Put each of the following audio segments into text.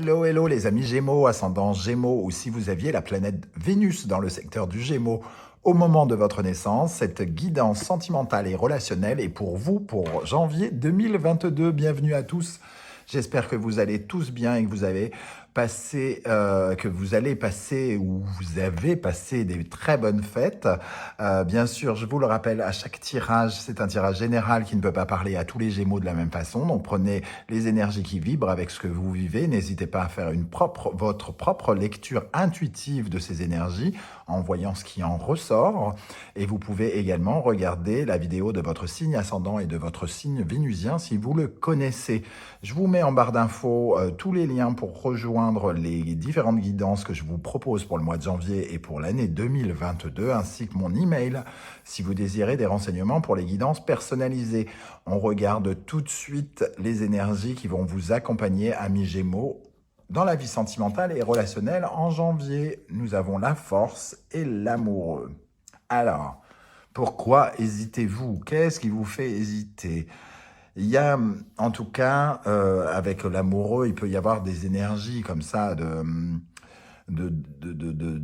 Hello, hello les amis Gémeaux, ascendant Gémeaux, ou si vous aviez la planète Vénus dans le secteur du Gémeaux au moment de votre naissance, cette guidance sentimentale et relationnelle est pour vous pour janvier 2022. Bienvenue à tous. J'espère que vous allez tous bien et que vous avez passé, que vous allez passer ou vous avez passé des très bonnes fêtes. Bien sûr, je vous le rappelle, à chaque tirage, c'est un tirage général qui ne peut pas parler à tous les Gémeaux de la même façon. Donc prenez les énergies qui vibrent avec ce que vous vivez. N'hésitez pas à faire votre propre lecture intuitive de ces énergies en voyant ce qui en ressort. Et vous pouvez également regarder la vidéo de votre signe ascendant et de votre signe vénusien si vous le connaissez. Je vous mets en barre d'infos tous les liens pour rejoindre les différentes guidances que je vous propose pour le mois de janvier et pour l'année 2022, ainsi que mon email si vous désirez des renseignements pour les guidances personnalisées. On regarde tout de suite les énergies qui vont vous accompagner, amis Gémeaux, dans la vie sentimentale et relationnelle en janvier. Nous avons la force et l'amoureux. Alors, pourquoi hésitez-vous? Qu'est-ce qui vous fait hésiter? Il y a, en tout cas, avec l'amoureux, il peut y avoir des énergies comme ça de, de, de, de-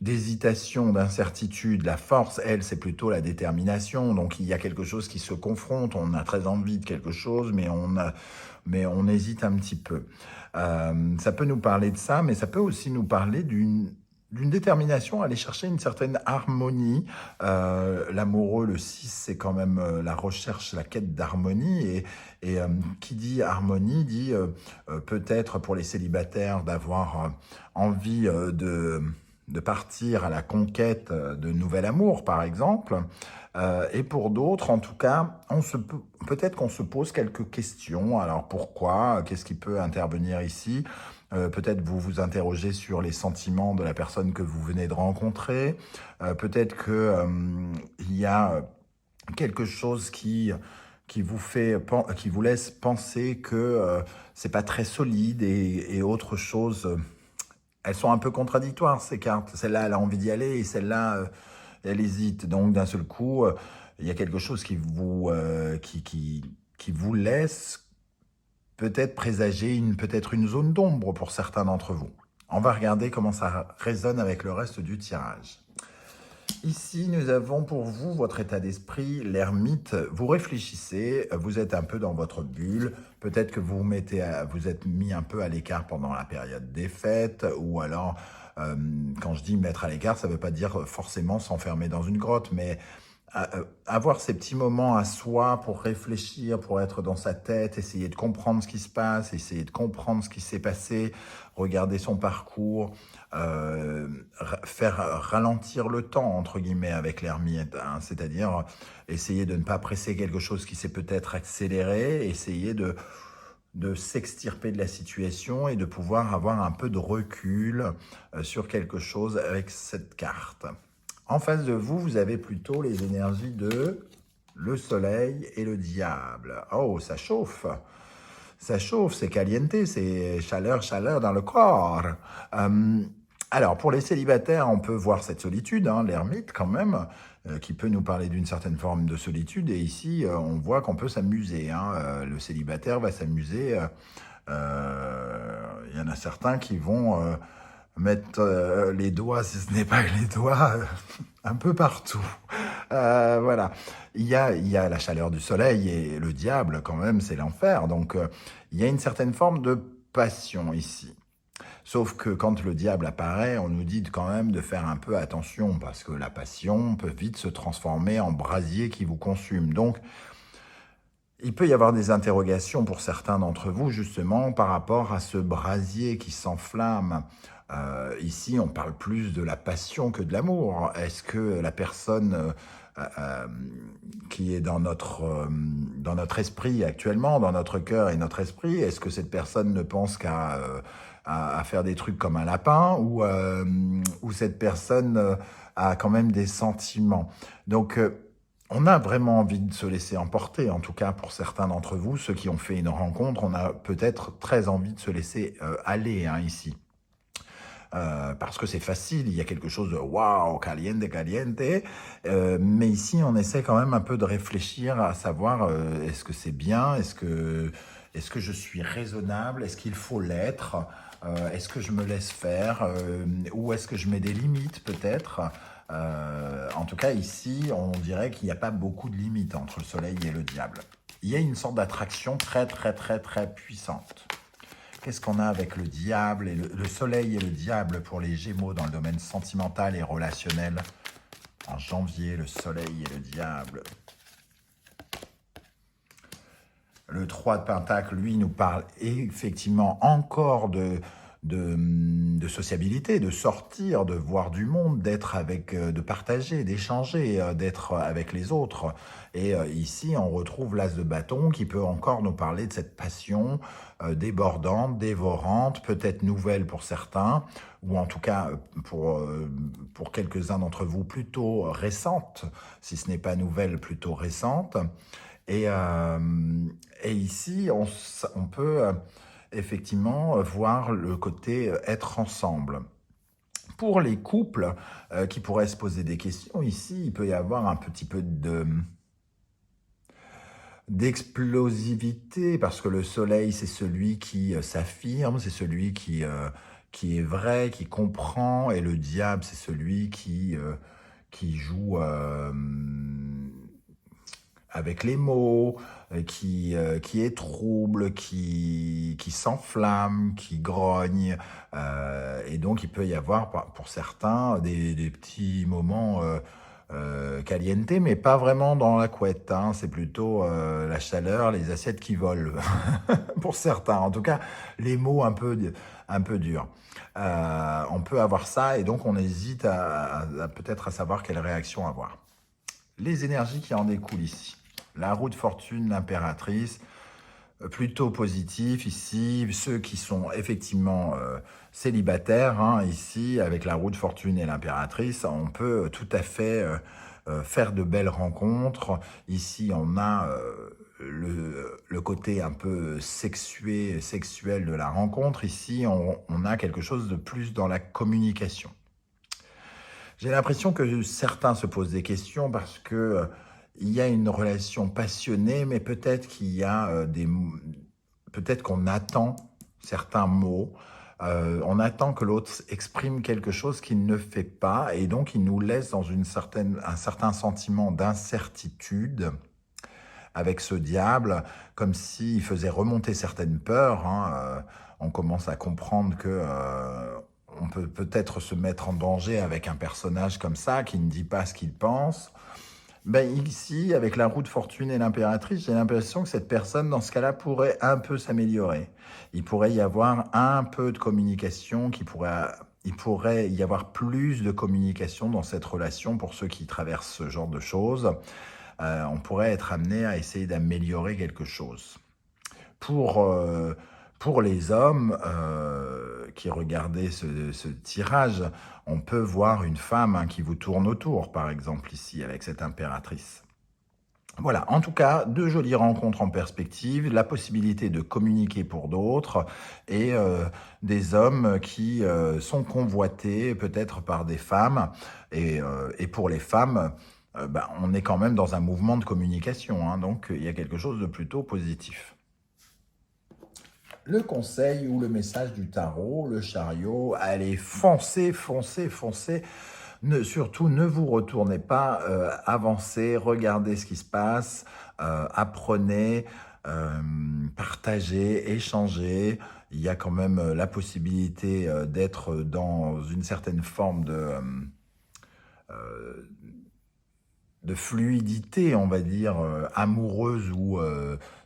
d'hésitation, d'incertitude. La force, elle, c'est plutôt la détermination. Donc, il y a quelque chose qui se confronte. On a très envie de quelque chose, mais on hésite un petit peu. Ça peut nous parler de ça, mais ça peut aussi nous parler d'une détermination à aller chercher une certaine harmonie. L'amoureux, le 6, c'est quand même la recherche, la quête d'harmonie. Et qui dit harmonie dit peut-être pour les célibataires d'avoir envie de partir à la conquête de nouvel amour, par exemple. Et pour d'autres, en tout cas, peut-être qu'on se pose quelques questions. Alors pourquoi? Qu'est-ce qui peut intervenir ici? Peut-être vous vous interrogez sur les sentiments de la personne que vous venez de rencontrer. Peut-être que il y a quelque chose qui qui vous laisse penser que c'est pas très solide et autre chose. Elles sont un peu contradictoires, ces cartes. Celle-là, elle a envie d'y aller et celle-là, elle hésite. Donc, d'un seul coup, il y a quelque chose qui vous laisse peut-être présager peut-être une zone d'ombre pour certains d'entre vous. On va regarder comment ça résonne avec le reste du tirage. Ici, nous avons pour vous votre état d'esprit, l'ermite. Vous réfléchissez, vous êtes un peu dans votre bulle. Peut-être que vous êtes mis un peu à l'écart pendant la période des fêtes, ou alors, quand je dis mettre à l'écart, ça ne veut pas dire forcément s'enfermer dans une grotte, mais avoir ces petits moments à soi pour réfléchir, pour être dans sa tête, essayer de comprendre ce qui se passe, essayer de comprendre ce qui s'est passé, regarder son parcours, faire ralentir le temps, entre guillemets, avec l'ermite, hein, c'est-à-dire essayer de ne pas presser quelque chose qui s'est peut-être accéléré, essayer de s'extirper de la situation et de pouvoir avoir un peu de recul sur quelque chose avec cette carte. En face de vous, vous avez plutôt les énergies de le soleil et le diable. Oh, ça chauffe. Ça chauffe, c'est caliente, c'est chaleur, chaleur dans le corps. Euh, alors, pour les célibataires, on peut voir cette solitude, hein, l'ermite quand même, qui peut nous parler d'une certaine forme de solitude. Et ici, on voit qu'on peut s'amuser, hein. Le célibataire va s'amuser. Il y en a certains qui vont mettre les doigts, si ce n'est pas que les doigts, un peu partout. Voilà. Il y a la chaleur du soleil et le diable, quand même, c'est l'enfer. Donc, il y a une certaine forme de passion ici. Sauf que quand le diable apparaît, on nous dit quand même de faire un peu attention parce que la passion peut vite se transformer en brasier qui vous consume. Donc, il peut y avoir des interrogations pour certains d'entre vous, justement, par rapport à ce brasier qui s'enflamme. Ici, on parle plus de la passion que de l'amour. Est-ce que la personne qui est dans notre esprit actuellement, dans notre cœur et notre esprit, est-ce que cette personne ne pense à faire des trucs comme un lapin ou cette personne a quand même des sentiments? Donc, on a vraiment envie de se laisser emporter, en tout cas pour certains d'entre vous, ceux qui ont fait une rencontre, on a peut-être très envie de se laisser aller, hein, ici. parce que c'est facile, il y a quelque chose de waouh, caliente, caliente. Mais ici, on essaie quand même un peu de réfléchir à savoir est-ce que c'est bien, est-ce que je suis raisonnable, est-ce qu'il faut l'être, est-ce que je me laisse faire, ou est-ce que je mets des limites peut-être. En tout cas, ici, on dirait qu'il n'y a pas beaucoup de limites entre le soleil et le diable. Il y a une sorte d'attraction très, très, très, très puissante. Qu'est-ce qu'on a avec le diable et le soleil et le diable pour les Gémeaux dans le domaine sentimental et relationnel? En janvier, le soleil et le diable. Le 3 de Pentacle, lui, nous parle effectivement encore de sociabilité, de sortir, de voir du monde, d'être avec, de partager, d'échanger, d'être avec les autres. Et ici, on retrouve l'As de bâton qui peut encore nous parler de cette passion débordante, dévorante, peut-être nouvelle pour certains, ou en tout cas pour quelques-uns d'entre vous plutôt récente, si ce n'est pas nouvelle, plutôt récente. Et, euh, et ici, on peut effectivement voir le côté être ensemble. Pour les couples qui pourraient se poser des questions, ici, il peut y avoir un petit peu d'explosivité, parce que le soleil, c'est celui qui s'affirme, c'est celui qui est vrai, qui comprend, et le diable, c'est celui qui joue avec les mots, qui est trouble, qui s'enflamme, qui grogne. Et donc, il peut y avoir, pour certains, des petits moments caliente, mais pas vraiment dans la couette. Hein. C'est plutôt la chaleur, les assiettes qui volent, pour certains. En tout cas, les mots un peu durs. On peut avoir ça, et donc on hésite peut-être à savoir quelle réaction avoir. Les énergies qui en découlent ici. La roue de fortune, l'impératrice, plutôt positif ici. Ceux qui sont effectivement célibataires, hein, ici, avec la roue de fortune et l'impératrice, on peut tout à fait faire de belles rencontres. Ici, on a le côté un peu sexuel de la rencontre. Ici, on a quelque chose de plus dans la communication. J'ai l'impression que certains se posent des questions parce que il y a une relation passionnée, mais peut-être qu'il y a peut-être qu'on attend certains mots, on attend que l'autre exprime quelque chose qu'il ne fait pas, et donc il nous laisse dans un certain sentiment d'incertitude avec ce diable, comme s'il faisait remonter certaines peurs. Hein, on commence à comprendre que on peut peut-être se mettre en danger avec un personnage comme ça, qui ne dit pas ce qu'il pense. Ben ici, avec la roue de fortune et l'impératrice, j'ai l'impression que cette personne, dans ce cas-là, pourrait un peu s'améliorer. Il pourrait y avoir un peu de communication, il pourrait y avoir plus de communication dans cette relation pour ceux qui traversent ce genre de choses. On pourrait être amené à essayer d'améliorer quelque chose. Pour les hommes qui regardaient ce tirage, on peut voir une femme hein, qui vous tourne autour, par exemple ici, avec cette impératrice. Voilà, en tout cas, deux jolies rencontres en perspective, la possibilité de communiquer pour d'autres et des hommes qui sont convoités peut-être par des femmes. Et pour les femmes, ben, on est quand même dans un mouvement de communication, hein, donc il y a quelque chose de plutôt positif. Le conseil ou le message du tarot, le chariot, allez, foncez, foncez, foncez. Surtout, ne vous retournez pas, avancez, regardez ce qui se passe, apprenez, partagez, échangez. Il y a quand même la possibilité d'être dans une certaine forme de fluidité, on va dire, amoureuse ou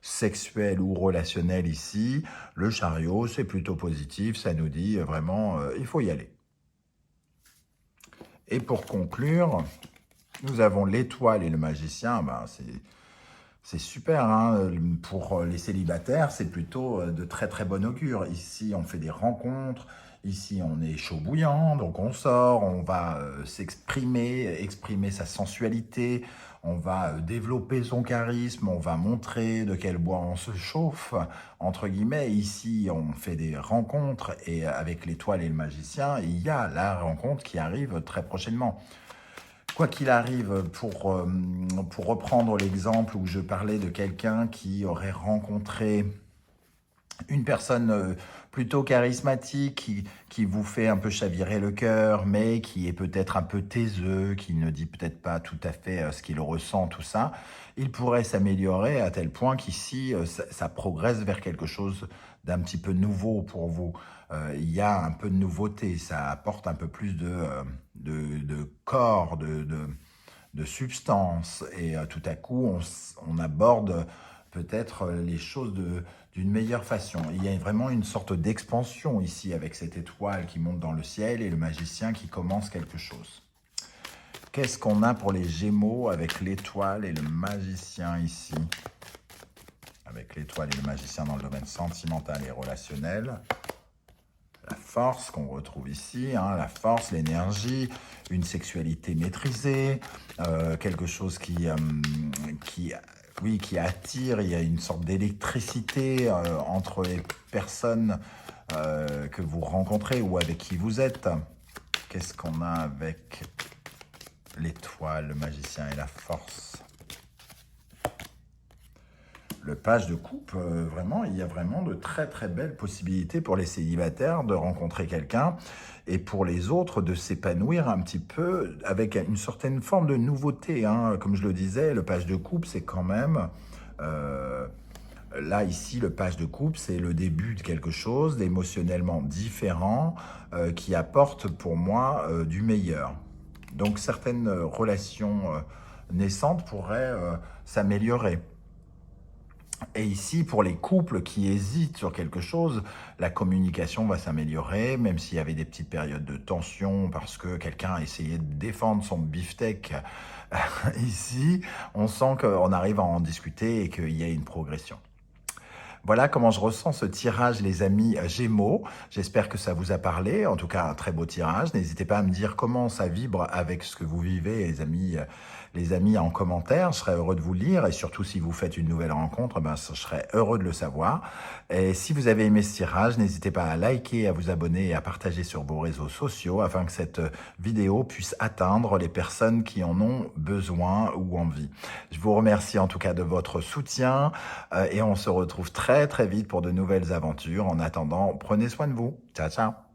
sexuelle ou relationnelle ici. Le chariot, c'est plutôt positif, ça nous dit vraiment, il faut y aller. Et pour conclure, nous avons l'étoile et le magicien. Ben, c'est super, hein. Pour les célibataires, c'est plutôt de très très bon augure. Ici, on fait des rencontres, ici on est chaud bouillant, donc on sort, on va s'exprimer, exprimer sa sensualité, on va développer son charisme, on va montrer de quel bois on se chauffe, entre guillemets. Ici, on fait des rencontres et avec l'étoile et le magicien, il y a la rencontre qui arrive très prochainement. Quoi qu'il arrive, pour reprendre l'exemple où je parlais de quelqu'un qui aurait rencontré une personne plutôt charismatique qui vous fait un peu chavirer le cœur, mais qui est peut-être un peu taiseux, qui ne dit peut-être pas tout à fait ce qu'il ressent, tout ça, il pourrait s'améliorer à tel point qu'ici, ça progresse vers quelque chose d'un petit peu nouveau pour vous. Il y a un peu de nouveauté, ça apporte un peu plus de corps, de substance, et tout à coup, on aborde peut-être les choses d'une meilleure façon. Il y a vraiment une sorte d'expansion ici avec cette étoile qui monte dans le ciel et le magicien qui commence quelque chose. Qu'est-ce qu'on a pour les Gémeaux avec l'étoile et le magicien ici? Avec l'étoile et le magicien dans le domaine sentimental et relationnel. La force qu'on retrouve ici, hein, la force, l'énergie, une sexualité maîtrisée, quelque chose qui attire. Il y a une sorte d'électricité entre les personnes que vous rencontrez ou avec qui vous êtes. Qu'est-ce qu'on a avec l'étoile, le magicien et la force? Le page de coupe, vraiment, il y a vraiment de très très belles possibilités pour les célibataires de rencontrer quelqu'un et pour les autres de s'épanouir un petit peu avec une certaine forme de nouveauté, hein. Comme je le disais, le page de coupe, c'est quand même... là, ici, le page de coupe, c'est le début de quelque chose d'émotionnellement différent qui apporte pour moi du meilleur. Donc, certaines relations naissantes pourraient s'améliorer. Et ici, pour les couples qui hésitent sur quelque chose, la communication va s'améliorer, même s'il y avait des petites périodes de tension parce que quelqu'un a essayé de défendre son beefsteak. Ici, on sent qu'on arrive à en discuter et qu'il y a une progression. Voilà comment je ressens ce tirage, les amis Gémeaux. J'espère que ça vous a parlé. En tout cas, un très beau tirage. N'hésitez pas à me dire comment ça vibre avec ce que vous vivez, les amis en commentaire. Je serais heureux de vous lire. Et surtout, si vous faites une nouvelle rencontre, ben, je serais heureux de le savoir. Et si vous avez aimé ce tirage, n'hésitez pas à liker, à vous abonner et à partager sur vos réseaux sociaux afin que cette vidéo puisse atteindre les personnes qui en ont besoin ou envie. Je vous remercie en tout cas de votre soutien et on se retrouve très vite pour de nouvelles aventures. En attendant, prenez soin de vous. Ciao, ciao.